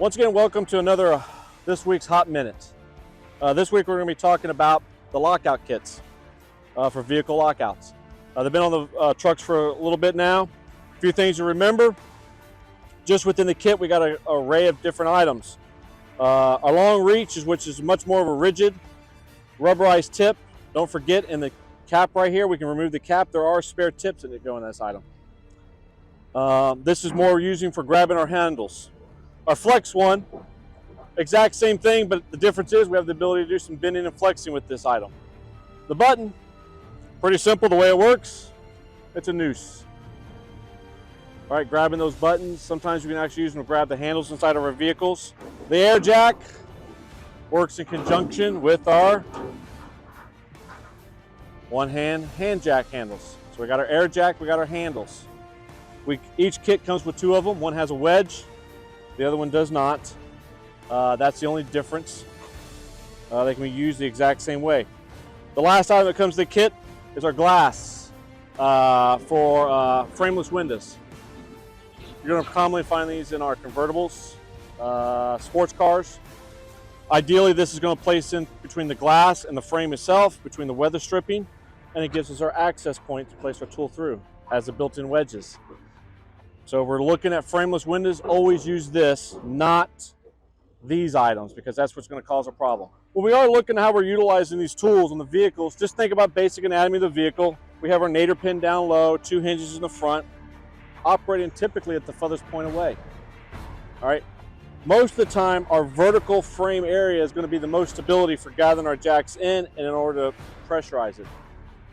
Once again, welcome to another this week's Hot Minute. This week we're going to be talking about the lockout kits for vehicle lockouts. They've been on the trucks for a little bit now. A few things to remember. Just within the kit, we got an array of different items. Our long reach, which is much more of a rigid rubberized tip. Don't forget, in the cap right here, we can remove the cap. There are spare tips that go in this item. This is more using for grabbing our handles. Our flex one, exact same thing, but the difference is we have the ability to do some bending and flexing with this item. The button, pretty simple the way it works. It's a noose. All right, grabbing those buttons. Sometimes we can actually use them to grab the handles inside of our vehicles. The air jack works in conjunction with our hand jack handles. So we got our air jack, we got our handles. Each kit comes with two of them. One has a wedge, the other one does not. That's the only difference. They can be used the exact same way. The last item that comes to the kit is our glass for frameless windows. You're going to commonly find these in our convertibles, sports cars. Ideally, this is going to place in between the glass and the frame itself, between the weather stripping, and it gives us our access point to place our tool through, has the built-in wedges. So if we're looking at frameless windows, always use this, not these items, because that's what's going to cause a problem. When we are looking at how we're utilizing these tools on the vehicles, just think about basic anatomy of the vehicle. We have our nadir pin down low, two hinges in the front, operating typically at the furthest point away. All right. Most of the time, our vertical frame area is going to be the most stability for gathering our jacks in and in order to pressurize it.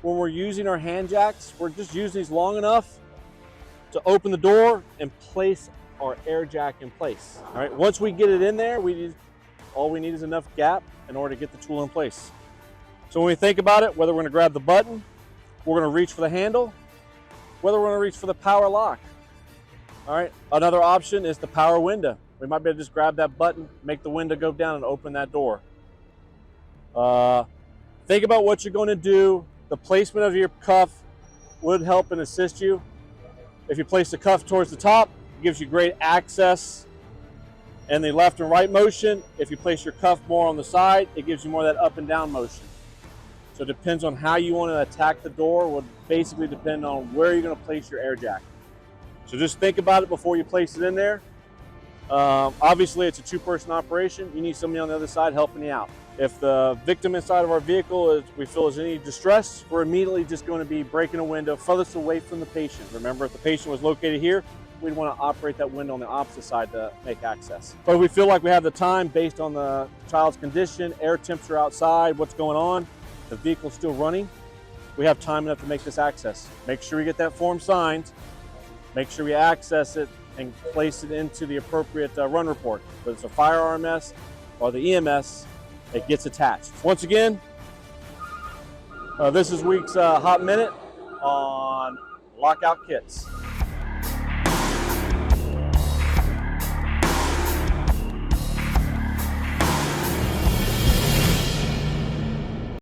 When we're using our hand jacks, we're just using these long enough to open the door and place our air jack in place. All right, once we get it in there, all we need is enough gap in order to get the tool in place. So when we think about it, whether we're gonna grab the button, we're gonna reach for the handle, whether we're gonna reach for the power lock. All right, another option is the power window. We might be able to just grab that button, make the window go down and open that door. Think about what you're gonna do. The placement of your cuff would help and assist you. If you place the cuff towards the top, it gives you great access and the left and right motion. If you place your cuff more on the side, it gives you more of that up and down motion. So it depends on how you want to attack the door, would basically depend on where you're going to place your air jack. So just think about it before you place it in there. Obviously, it's a two-person operation. You need somebody on the other side helping you out. If the victim inside of our vehicle we feel is in any distress, we're immediately just going to be breaking a window furthest away from the patient. Remember, if the patient was located here, we'd want to operate that window on the opposite side to make access. But if we feel like we have the time based on the child's condition, air temperature outside, what's going on, the vehicle's still running, we have time enough to make this access. Make sure we get that form signed, make sure we access it and place it into the appropriate run report. Whether it's a fire RMS or the EMS, it gets attached. Once again, this is week's Hot Minute on lockout kits.